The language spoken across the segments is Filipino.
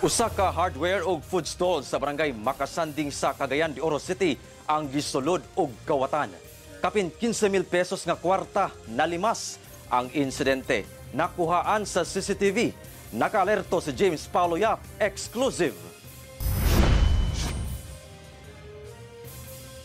Usa ka hardware ug food stall sa barangay Makasanding sa Cagayan de Oro City ang gisulod og kawatan. Kapin 15,000 pesos nga kwarta nalimas ang insidente. Nakuhaan sa CCTV. Naka-alerto si James Paulo Yap, exclusive.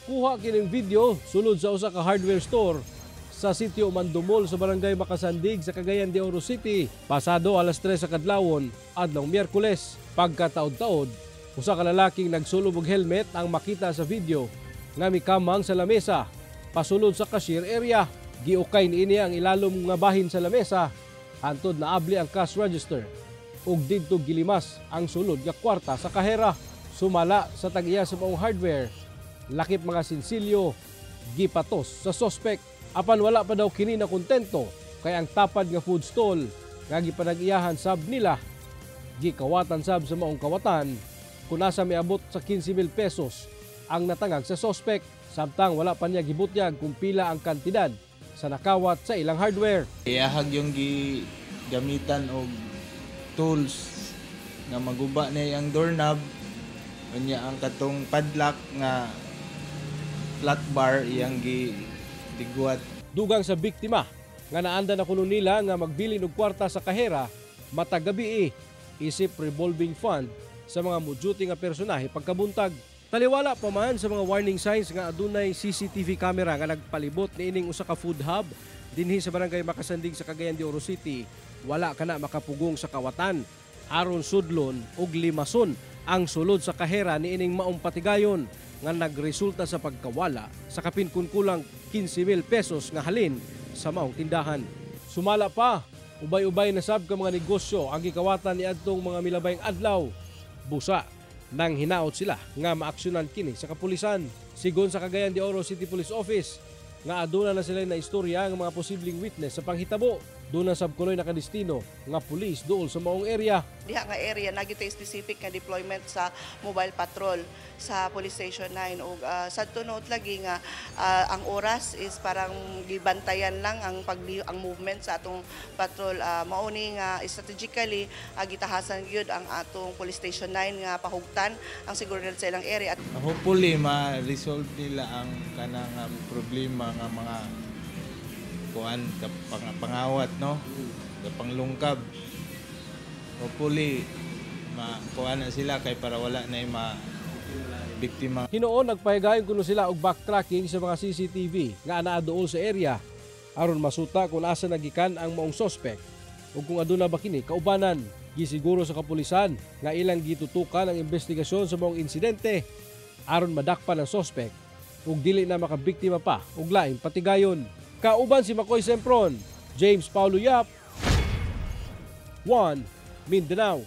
Kuha kining video sulod sa usa ka hardware store sa sitio Mandumol sa barangay Makasandig sa Cagayan de Oro City pasado alas 3 sa kadlawon adlong Miyerkules. Pagkataod-taod, usa ka lalaking nagsulob og helmet ang makita sa video nga mikamang sa lamesa pasulod sa cashier area. Giukay niini ang ilalom nga bahin sa lamesa hantod na abli ang cash register ug didto gilimas ang sulod nga kwarta sa kahera. Sumala sa tag-iya sa maong hardware, lakip mga sinsilyo gipatos sa suspect. Apan wala pa daw kini na kontento kay ang tapad nga food stall nga gipanag-iyahan sab nila gikawatan sab sa maong kawatan kun asa miabot sa 15,000 pesos ang natangag sa suspect, samtang wala pa niya gibutyag kung pila ang kantidad sa nakawat sa ilang hardware. Iyahag yung gamitan og tools nga maguba na ang doorknob, unya ang katong padlock nga flat bar iyang giguat. Dugang sa biktima nga naanda na kuno nila nga magbilin og kwarta sa kahera matag gabi isip revolving fund sa mga muduty nga personahe pagkabuntag. Taliwala pa man sa mga warning signs nga adunay CCTV camera nga nagpalibot niining usa ka food hub dinhi sa barangay Makasandig sa Cagayan de Oro City. Wala kana makapugong sa kawatan aron sudlon ug limason ang sulod sa kahera niining maong patigayon nga nagresulta sa pagkawala sa kapin kulang 15,000 pesos nga halin sa maong tindahan. Sumala pa, ubay-ubay na sab ka mga negosyo ang gikawatan niadtong mga milabayng adlaw. Busa nang hinaot sila nga maaksyonan kini sa kapulisan. Sigon sa Cagayan de Oro City Police Office nga aduna na sila na istorya ng mga posibleng witness sa panghitabo. Doon na sabkuloy nakadestino nga pulis dool sa maong area. Diha nga area nagitay specific nga deployment sa mobile patrol sa Police Station 9 ug sad to note lagi nga ang oras is parang gibantayan lang ang movement sa atong patrol. Mauni nga strategically gitahasan gyud ang atong Police Station 9 nga pahugtan ang seguridad sa ilang area. Hopefully ma-resolve nila ang kanang problema nga mga kuan pangawat no, panglungkab. Hopefully makuha na sila kay para wala na yung biktima. Hinoon nagpahigayon kuno sila og backtracking sa mga CCTV nga anaa dool sa area aron masuta kung asa nagikan ang maong suspect ug kung aduna ba kini kaubanan. Gisiguro sa kapulisan nga ilang gitutukan ang investigasyon sa maong insidente aron madakpan ang suspect ug dili na makabiktima pa og laing patigayon. Kauban si Makoy Sempron, James Paulo Yap, 1 Mindanao.